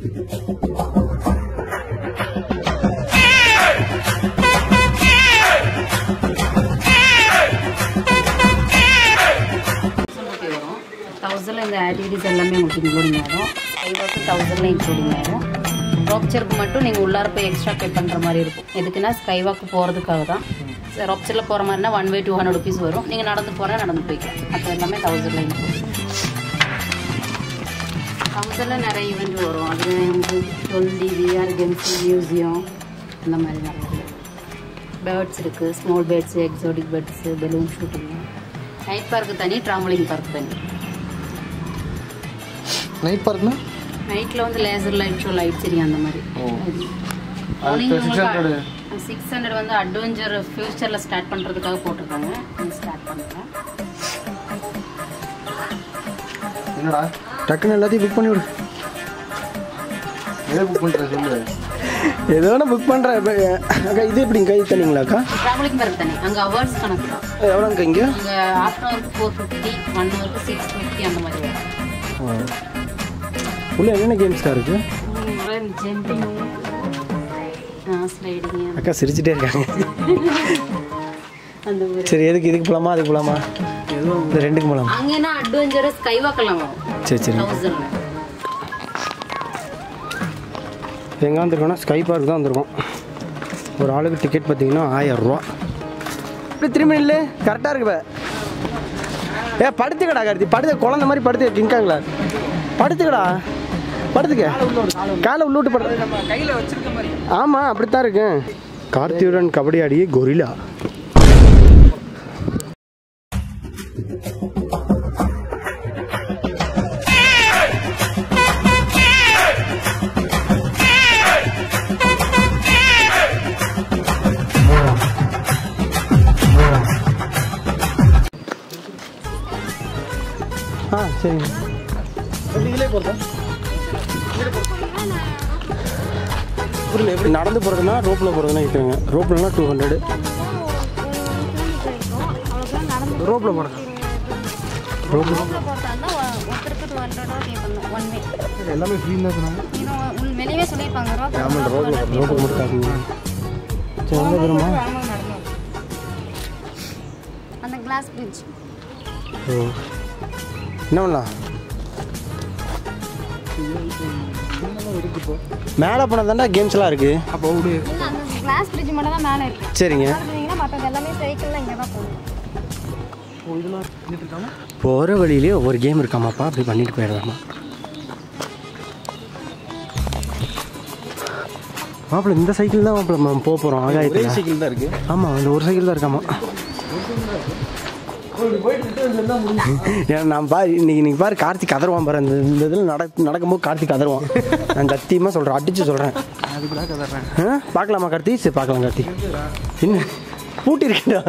இந்த ஆக்டிவிட்டிஸ் எல்லாமே உங்களுக்கு இன்க்ளூடிங் ஆகும். ஸ்கைவாக்கு 1000 இன்க்ளூடிங் ஆகும். ராப்சருக்கு மட்டும் நீங்கள் உள்ளார போய் எக்ஸ்ட்ரா பே பண்ணுற மாதிரி இருக்கும். எதுக்குன்னா ஸ்கைவாக்கு போகிறதுக்காக தான். ராப்சரில் போகிற மாதிரினா 1 way 200 rupees வரும். நீங்கள் நடந்து போனால் நடந்து போய்க்கலாம். அப்போ எல்லாமே 1000 இன்க்ளூட். 1000 நிறைய ஈவெண்ட் வரும். அது வந்து 12 VR கேம்ஸ், மியூசியம் இந்த மாதிரி நிறைய பேர்ட்ஸ் இருக்குது. Small birds, exotic birds, balloon shooting. Night park தனி, ட்ராவலிங் பார்க் தனி. நைட் பார்க்னா நைட்டில் வந்து லேசர் லைட் ஷோ, லைட் சரியா அந்த மாதிரி. மார்னிங் 600 வந்து அட்வென்ச்சர் ஃபியூச்சரில் ஸ்டார்ட் பண்ணுறதுக்காக போட்டிருக்காங்க. ஸ்டார்ட் பண்ணுறேன். என்னடா டக்குன்னு எல்லாத்தையும் புக் பண்ணி விடு. எதை புக் பண்ணுற சொல்லு. ஏதோ ஒன்று புக் பண்ணுறேன். அக்கா இது எப்படி கை தனிங்களாக்கா? ட்ராவலிங் பார்க் தனி. அங்கே அவார்ட்ஸ் கணக்கு தான். எவ்வளோங்க இங்கே? அங்கே ½ 450, 1 hour 650 அந்த மாதிரி வரும். உள்ள என்னென்ன கேம்ஸ்க்கா இருக்குது? Jumping, sliding. அக்கா சிரிச்சுட்டே இருக்காங்க. சரி எதுக்கு இதுக்கு போகலாமா அதுக்கு போகலாமா? இந்த ரெண்டுக்கு போகலாம். அங்கேனா அட்வென்ச்சரஸ் ஸ்கைவாக்கெல்லாம் வரும். சரி சரி. 1000 எங்கே வந்திருக்கோன்னா ஸ்கை பார்க் தான் வந்திருக்கோம். ஒரு ஆளுக்கு டிக்கெட் பார்த்தீங்கன்னா 1000 ரூபா. இப்படி திரும்பி இல்லை கரெக்டாக இருக்கு. படுத்துக்கடா கார்த்தி, படுத்து குழந்தை மாதிரி படுத்து கிங்காங்களா? படுத்துக்கடா, படுத்துக்க. காலை உள்ளூட்டு படுத்து கையில் வச்சிருக்க மாதிரி. ஆமாம் அப்படித்தான் இருக்கு. கார்த்தியுடன் கபடி ஆடிய கொரில்லா. சரிங்க. இதிலே போகிறதா? எப்படி நடந்து போகிறதுனா ரோப்பில் போகிறதுனா இருக்குங்க. ரோப்லனா 200. ரோப்பில் போகிறது எல்லாமே ஃப்ரீன்னு தான் சொன்னாங்க. வெளியே சொல்லியிருப்பாங்க. ஆமாம் ரோப்புக்கு மட்டும் காட்டுங்க. சரி எங்கே வருமா? அந்த கிளாஸ் பிரிட்ஜ். ஓ என்ன பண்ணலாம்? மேலே போனால் தாண்டா கேம்ஸ்லாம் இருக்குது. அப்போ கிளாஸ் பிரிட்ஜ் மட்டும் தான் மேலே இருக்குது. சரிங்க. மற்றது எல்லாமே சைக்கிளில் இங்கே தான் போகும். போகிற வழியிலே ஒவ்வொரு கேம் இருக்காமாப்பா. அப்படி பண்ணிட்டு போயிடலாமா? மாப்பிள்ள இந்த சைக்கிள் தான் மாப்பிள்ள போக போகிறோம். ஆகாயத்தில் சைக்கிள் தான் இருக்குது. ஆமாம் இந்த ஒரு சைக்கிள் தான் இருக்காமா. ஏன்னா நான் பாரு இன்னைக்கு பாரு கார்த்திக் கதருவான் பாரு. இந்த இதில் நடக்கும்போது கார்த்திக் கதருவான். நான் சத்தியமாக சொல்கிறேன், அடிச்சு சொல்கிறேன். பார்க்கலாமா கார்த்தி? சரி பார்க்கலாம் கார்த்தி. இன்னும் பூட்டி இருக்கா?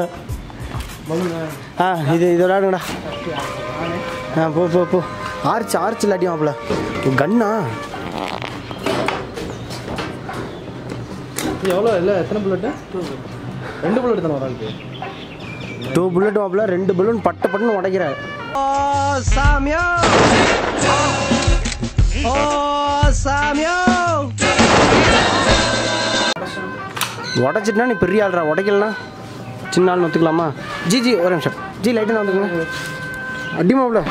இது விளையாடுங்கடா. போ ஆர்ச் இல்லாட்டியும் மாப்பிள்ள கண்ணா எவ்வளோ இல்லை? எத்தனை புல்லட்டு? 2 புல்லட் தானே ஒரு ஆளுக்கு. 2 புல்லட் மாப்பிள்ள. 2 பலூன் பட்டுன்னு உடைக்கிறார். உடைச்சிட்டுனா நீ பெரிய ஆள்றா. உடைக்கலனா சின்ன ஆள்னு ஒத்துக்கலாமா? ஜி ஒரு நிமிஷம். ஜி லைட்டாக வந்துக்கங்க. அடி மாப்பிள்ள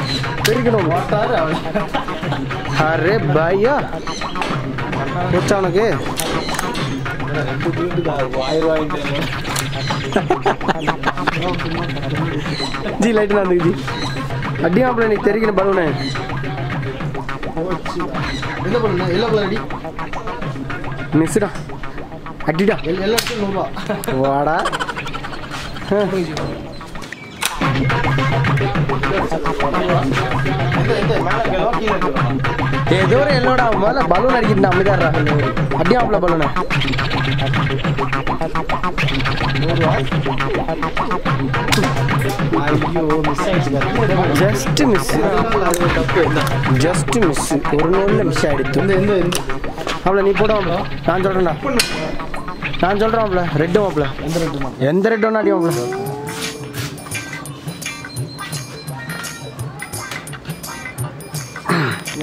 பெருக்கணும். அரே பையா வச்சா உனக்கு ஜி லைட்டு தான் ஜி. அடி மாப்பிள்ள நீ தெரிக்கணும் பலூனு. மிஸ்டா அடிடா. வாடா ஏதோ ஒரு எல்லோடா முதல்ல பலூன் அடிக்கிட்டு அமைதாடுறா. அடியாப்ல பலூனை ஜஸ்ட் மிஸ். ஒரு நூலில் மிஸ் ஆகிடுச்சு. அவ்வளோ நீ போடுவாப்ல. நான் சொல்கிறேன்டா. நான் சொல்கிறேன் மாப்பிள்ள. ரெட்டு மாப்பிள்ள. எந்த ரெட்டு ஒன்றா அடி மாப்பிள்ள.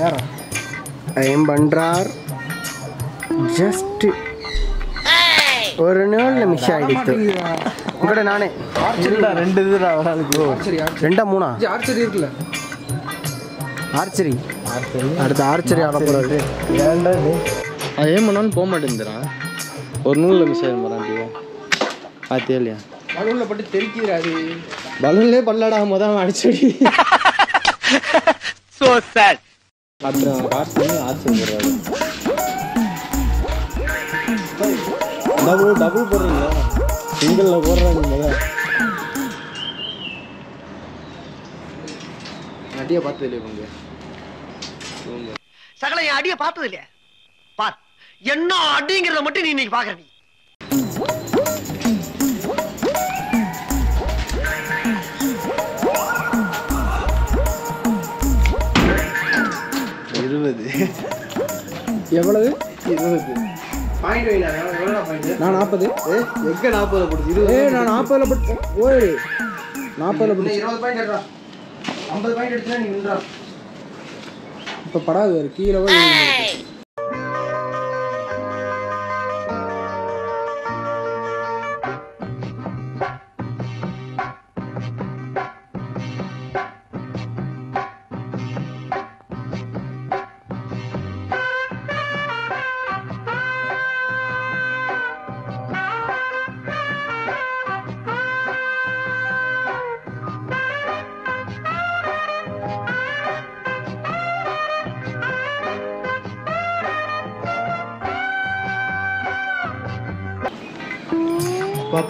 யாரா ஐம் பண்ணுறார். ஜஸ்ட் ஒரு நாள் மிஸ் ஆகிடுச்சு உங்கள்கிட்ட நானே ரெண்டு இதுடா வராதுக்கு. ரெண்டா மூணா ஆர்ச்சரி இருக்குல்ல, ஆர்ச்சரி அடுத்து ஆர்ச்சரி ஆட போகிறது. ஏன்டா அது ஏன் பண்ணாலும் போக மாட்டேங்குதுடா. ஒரு நூலில் மிஸ் ஆகிடும் போகிறான். பார்த்தே இல்லையா? பலூனில் பட்டு தெரிக்கிறாரு. பலூன்லேயே பல்லடா மொதல் அடிச்சடி. So sad. அப்புறம் ஆர்ச்சரி போடுறாரு. டபுள் போடுறீங்களா? சிங்கிளில் போடுறாங்க முதல். அடியை பார்த்தது இல்லையா உங்க? சகல என் அடியை பார்த்தது இல்லையா? பார் என்ன அடிங்கிறத மட்டும் நீ இன்னைக்கு பாக்குற. நீ 20. எவ்வளவு? 20. நான் 40. எங்க 40 போடுச்சு? 20. நான் 40 போட்டு ஓய் 40 போட்டு 20 பாயிண்ட் எடுறா. 50 பாயிண்ட் எடுத்தா நீ நின்றா. இப்ப படாது வேற கீழ போய்.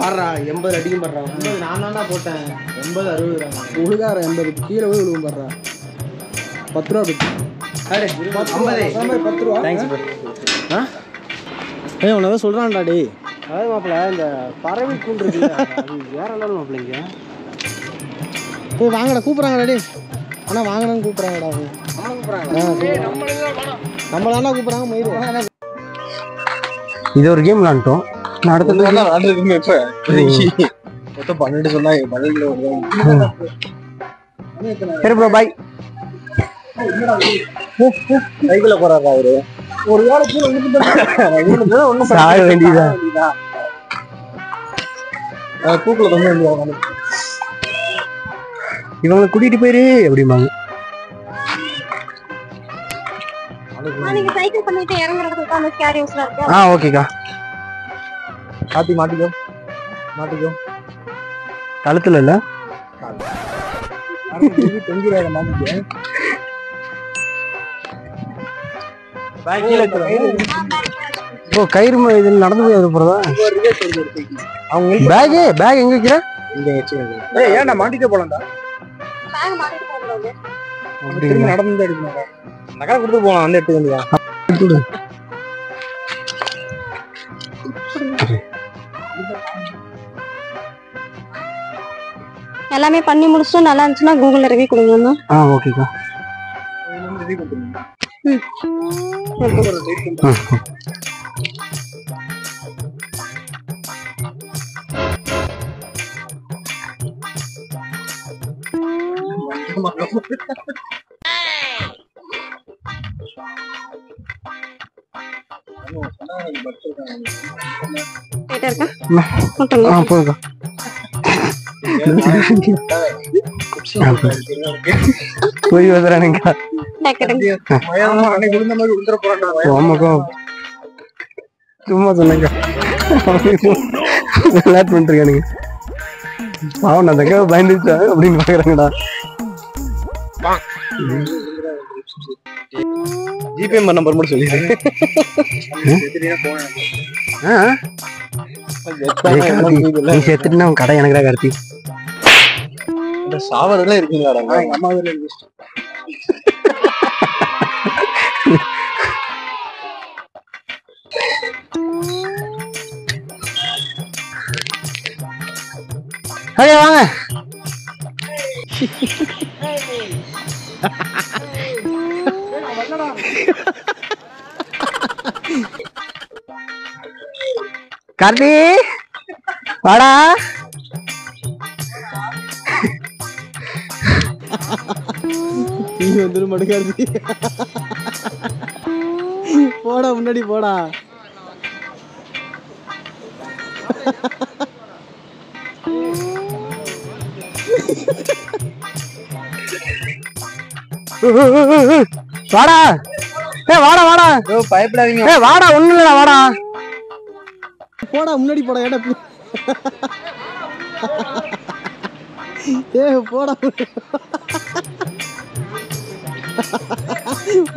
பாடுறா 80 அடிக்கும் பாடுறா. 80 நான் தான்டா போட்டேன். 80 60 உழுகார 80 கீழே போய் விழுவும் பாடுறா. 10 ரூபா போட்டு. 10 ரூபா. Thanks bro. ஏய் உனதான் சொல்றான்டா டேய். அதாவது மாப்பிள்ள இந்த பறவை கூண்டு இருக்குல்ல அது வேற லெவல் மாப்பிள்ளைங்க. போய் வாங்கடா கூப்பிட்றாங்கடா டேய். ஆனால் வாங்கணும்னு கூப்பிட்றாங்கடா. நம்ம தானே கூப்பிட்றாங்க மயிறு. இது ஒரு கேம் விளாண்டோம். நான் அடுத்தது விளாண்டுருக்குமே இப்போ மொத்தம் 12 சொன்னாங்க. 12 சரி ப்ரோ பாய். சைக்கிள போறாரா அவரு? ஒரு வேலைக்கு ஒன்றும் சாக வேண்டியதா பூக்குள்ள தொங்க வேண்டியது. இவங்களை கூட்டிட்டு போயிரு அப்படிம்பாங்க. நீங்க சைக்கிள் பண்ணிட்டு இறங்குறதுக்கு உட்கார்ந்து கேரியர்ஸ்ல இருக்கு. ஓகேக்கா. காத்தி மாட்டிக்கோ கழுத்துல இல்ல தொங்கிடாத மாட்டிக்க. ஓ கயிறு இதில் நடந்து போய் அது போறதா? அவங்க பேக் எங்க வைக்கிற? ஏன்டா மாட்டிக்க போலாம்டா. பேக் மாட்டிட்டு போறது. திரும்ப நடந்து எடுக்கணும். நகர கொடுத்து போலாம். வந்து எடுத்து வந்தியா? எல்லாமே பண்ணி முடிச்சுட்டு நல்லா இருந்துச்சுன்னா கூகுள்ல ரிவ்யூ கொடுங்க. ஓகேக்கா. போதுக்கா. போய் வந்துறானுங்க. சும்மா சொன்னீங்க விளையாட்டு பண்ணிருக்கானுங்க. பாவம் நான் தக்க பயந்துச்சா அப்படின்னு பாக்குறாங்கடா. ஜிபே நம்பர் மட்டும் சொல்லி நீ செத்துட்டுனா உன் கடை எனக்குடா கார்த்தி. சாவதெல்லாம் இருக்குங்களா? எங்க அம்மா வீட்டுல இருக்கு. வாங்க கார்த்தி வாடா. நீ வந்துடும் மடுக்கார்த்தி. போடா முன்னாடி போடா. வாடா வாடா வாடா பயப்படாதீங்க. வாடா ஒண்ணு இல்லடா வாடா போடா முன்னாடி போடா ஏடா போடா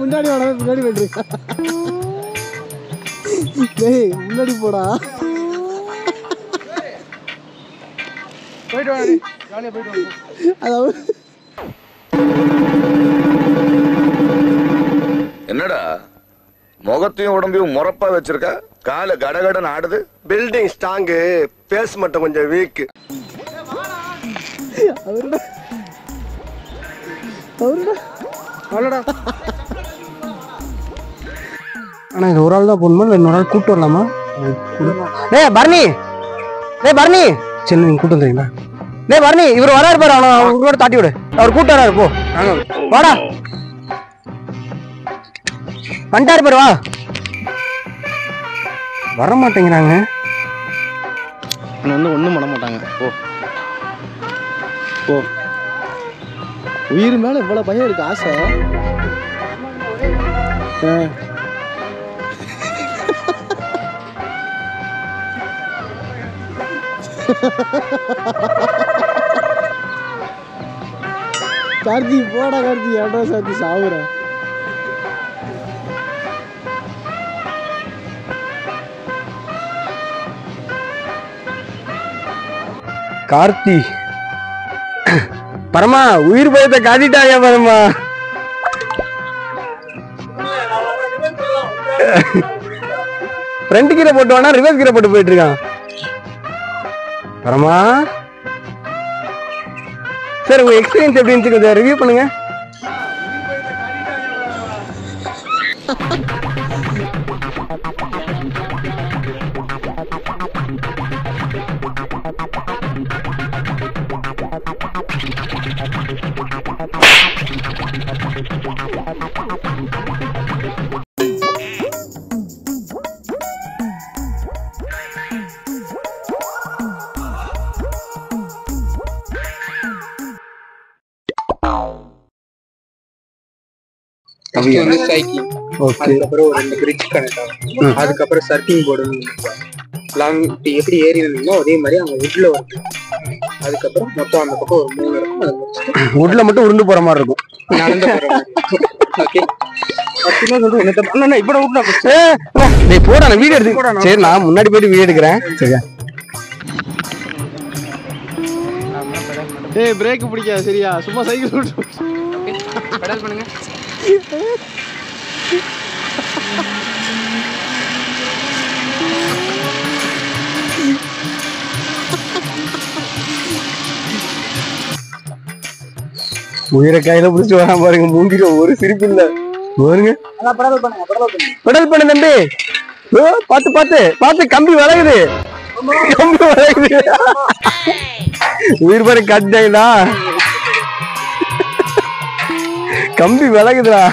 முன்னாடி வாடா பின்னாடி போயிட்டு டேய் முன்னாடி போடா போயிட்டு வாடி ஜாலியா போயிட்டு வா அதாவது என்னடா முகத்தையும் உடம்பையும் முறப்பா வச்சிருக்க கால கடகடன் ஆடுது பில்டிங் ஸ்ட்ராங்கு பேஸ் மட்டும் கொஞ்சம் வீக் அவருடா அவருடா அவ்வளோடா அண்ணா இது ஒரு ஆள் தான் போகணுமா இல்லை இன்னொரு ஆள் கூப்பிட்டு வரலாமா பரணி பரணி சரி நீங்க கூப்பிட்டு வந்துறீங்களா பரணி இவர் வராரு பாரு அவனோட தாட்டி விடு அவர் கூப்பிட்டு வராரு போ வாடா வந்துட்டாரு பாரு வா வர மாட்டேங்கிறாங்க ஒன்றும் பண்ண மாட்டாங்க ஓ ஓ உயிர் மேல இவ்வளவு பயம் இருக்கு ஆசை கார்த்தி போடா கார்த்தி ஏடா சாத்தி சாவுற கார்த்தி பரமா உயிர் பயத்தை காட்டிட்டாங்க பரமா ஃப்ரண்ட் கீரை போட்டு வேணா ரிவர்ஸ் கீரை போட்டு போயிட்டு இருக்கான் பரமா சார் உங்க எக்ஸ்பீரியன்ஸ் எப்படி இருந்துச்சு கொஞ்சம் ரிவ்யூ பண்ணுங்க சைக்கிளிங் அதுக்கப்புறம் ஒரு 2 பிரிட்ஜ் கனெக்ட் ஆகும் அதுக்கப்புறம் சர்க்கிங் போர்டு லாங் எப்படி ஏறி இருந்தீங்களோ அதே மாதிரி அங்க உட்ல வருது அதுக்கப்புறம் மொத்தம் அந்த பக்கம் ஒரு 3 இருக்கும் அதை முடிச்சுட்டு உட்ல மட்டும் உருண்டு போற மாதிரி இருக்கும் நடந்து போற மாதிரி ஓகே போடா நான் வீடியோ எடுத்து சரி நான் முன்னாடி போயிட்டு வீடியோ எடுக்கிறேன் சரியா ஏய் பிரேக் பிடிக்காது சரியா சும்மா சைக்கிள் ஓட்டு பெடல் பண்ணுங்க உயிரை கையில புடிச்சு வரா பாருங்க மூங்கில ஒரு சிரிப்பு இல்ல பாருங்க பெடல் பண்ணு தம்பி பாத்து பாத்து பாத்து கம்பி விலகுது கம்பி விலகுது உயிர் பாரு கட்டாங்களா கம்பி விலகுதுடா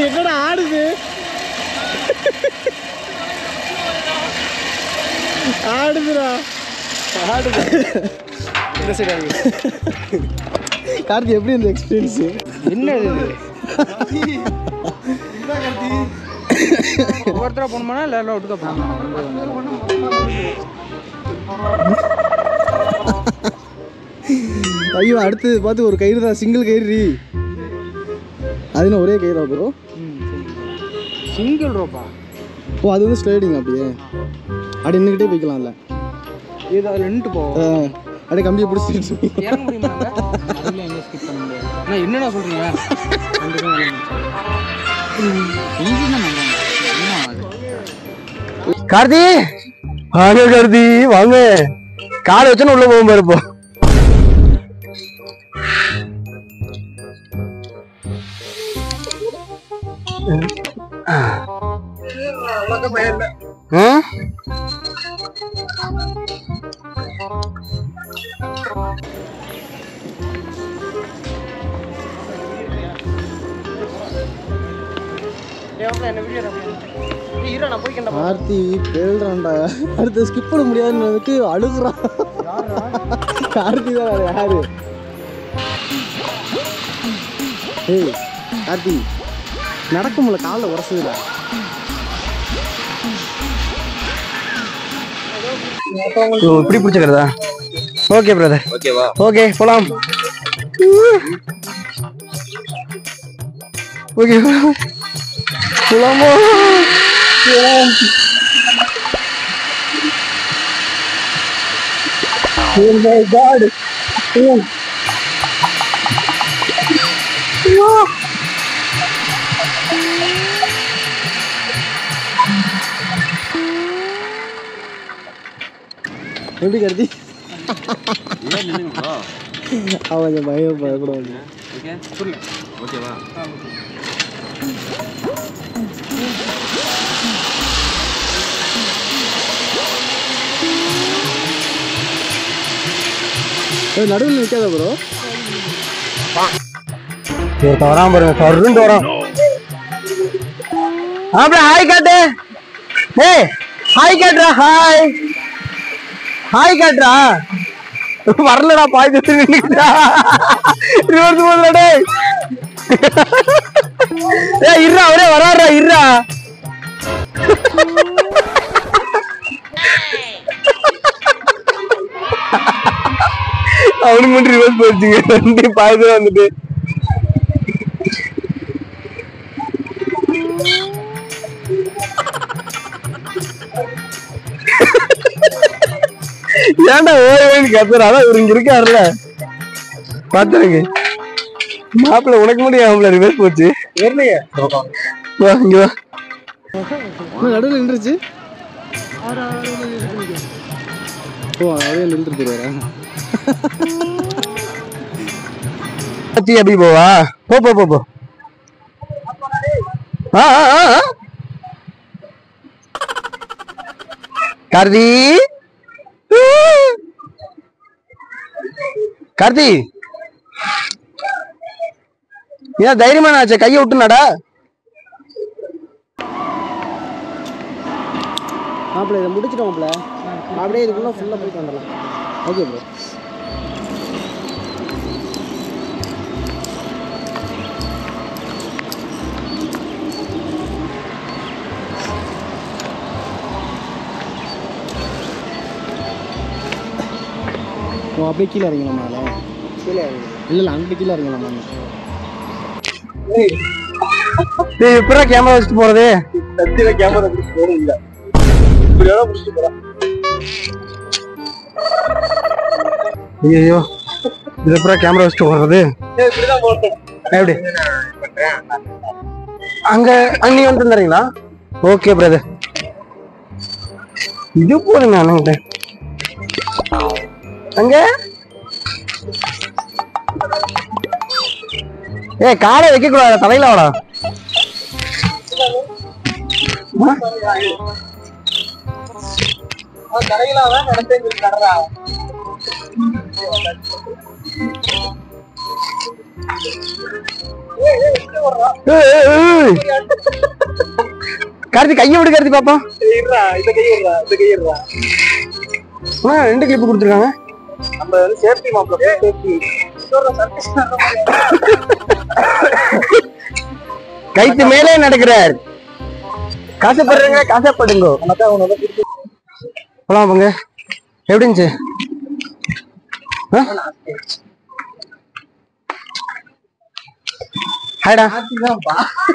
என்னடா ஆடுது ஆடுதுடா ஆடுது இந்த சைடு கார்த்தி எப்படி இந்த எக்ஸ்பீரியன்ஸ் என்ன ஒவ்வொருத்தரா போகணுமா இல்லை எல்லாம் விட்டுக்க ஐயோ அடுத்தது பார்த்து ஒரு கயிறு தான் சிங்கிள் கயிறு அதுன்னு ஒரே கயிறா ப்ரோ சிங்கிள் ரோப்பா ஓ அது வந்து ஸ்லைடிங் அப்படியே அப்படி நின்றுக்கிட்டே போய்க்கலாம்ல இது அதில் நின்றுட்டு போ அப்படியே கம்பியை பிடிச்சிட்டு இறங்க முடியுமா அதில் எங்கே ஸ்கிப் பண்ண முடியாது நான் என்னடா சொல்கிறீங்க கார்த்தி வாங்க கார்த்தி வாங்க காலை வச்சுன்னு உள்ள போகும் பாரு இப்போ கார்த்தி பேல்றான்டா. அடுத்து ஸ்கிப் பண்ண முடியாதுன்னு அழுகுறான். கார்த்தி தான் வேற யாரு? ஏய் கார்த்தி நடக்க முடியல, காலில் உரசுதுல. இப்படி பிடிச்சிக்கிறதா? Okay brother. ஓகேவா? ஓகே போலாம். ஓகே போலாமோ? Oh my God. எப்படி கருதி அவன் பயம் பயப்படாது. ஓகேவா? நடுவில் நிற்காத ப்ரோ. வராம பாருங்க, சருண்டு வரான். ஹாய் காட்டு. ஏய் ஹாய் காட்டுறா. ஹாய் ஹாய் காட்டுறா. வரலடா, பாய் நின்னுடா. ரிவர்ஸ் போதுடா டேய். ஏய் இருடா, ஒரே வராடா இருடா. அவனுக்கு மட்டும் ரிவர்ஸ் போச்சுங்க. ரெண்டு பாய்தான் வந்துட்டு. ஏன்டா ஓய்வு கத்துறா? அதான் இவரு இங்க இருக்காருல்ல, பாத்துருங்க. மாப்பிள்ள உனக்கு மட்டும் ஆகும்ல ரிவர்ஸ் போச்சு. வரலையே, வா இங்க வா. நடுவில் நின்றுச்சு. ஓ அதே நின்றுட்டு போயிடுவாரா? அபி போவா? போ போ போ போ. கார்த்தி கார்த்தி ஏன் தைரியமான ஆச்சு? கையை விட்டுனாடா. மாப்பிள்ள இதை முடிச்சிட்டோம் மாப்பிள்ள. அப்படியே இதுக்குள்ள ஃபுல்லாக போயிட்டு வந்துடலாம். Okay bro. ஓ அப்படியே கீழே இறங்கலாமா? கீழே இறங்கலாம். இல்லை அங்கிட்டு கீழே இறங்கலாமா? எப்படா கேமரா வச்சுட்டு போறது? சத்தியில கேமரா பிடிச்சி போறது இல்லை. இப்படியா பிடிச்சிட்டு போறான். ஐயோ இது எப்படா கேமரா வச்சுட்டு போறது? எப்படி அங்க நீ வந்து தரீங்களா? Okay brother. இது போதுங்க அண்ணன் அங்க. ஏ காலை வைக்க கூடாது, தலையில வாடா. கார்த்தி கையை விடு கார்த்தி பாப்பா. ரெண்டு கிளிப்பு கொடுத்துருக்காங்க. நம்ம சேஃப்டி மாப்பிள்ள சேஃப்டி கைத்து மேலே நடக்கிறார். காசப்படுறீங்க, காசப்படுங்க. போலாம் போங்க. எப்படி இருந்துச்சு? ஹாய்டா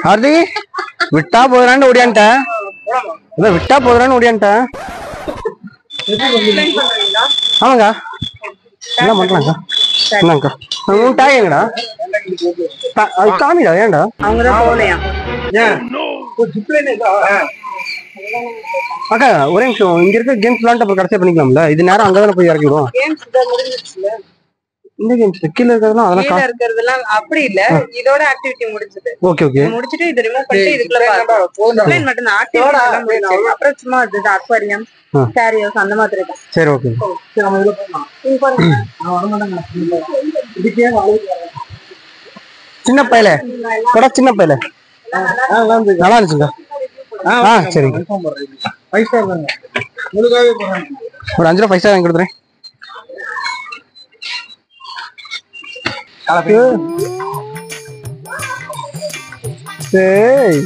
ஹார்தி. விட்டா போதுறான்னு ஓடியான்ட்ட. விட்டா போதுறான்னு ஓடியான்ட்ட. ஆமாங்க என்ன பண்ணலாம்க்கா? என்னங்கக்கா டேக் எங்கடா? அது காமிடா. ஏன்டா அங்கதான் போகலையா? அக்கா ஒரே நிமிஷம். இங்க இருக்க கேம்ஸ் விளாண்டு அப்புறம் கடைசியா பண்ணிக்கலாம்ல. இது நேரம் அங்கதானே போய் இறக்கிடுவோம். இந்த கேம்ஸ் கீழ இருக்கிறதெல்லாம் அதெல்லாம் கீழ இருக்கிறதெல்லாம் அப்படி இல்ல. இதோட ஆக்டிவிட்டி முடிஞ்சது. Okay okay. முடிச்சிட்டு இது ரிமூவ் பண்ணிட்டு இதுக்குள்ள எக்ஸ்பிளைன் மட்டும் தான். ஆக்டிவிட்டி எல்லாம் முடிஞ்சது. அப்புறம் சும்மா இது அக்வாரியம், கேரியர்ஸ் அந்த மாதிரி தான். சரி ஓகே. சரி நம்ம இதுல போலாம். இங்க பாருங்க. நான் வர மாட்டேங்க. இதுக்கே வாழை சின்ன பையல கூட சின்ன பையல நல்லா இருந்துச்சுங்க. சரிங்க. 5 ஸ்டார் தாங்க. உங்களுக்காகவே போறேன். ஒரு 5 ரூபா 5 ஸ்டார் வாங்கி கொடுத்துறேன். சரி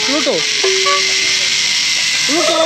ப்ளூட்டோ ப்ளூட்டோ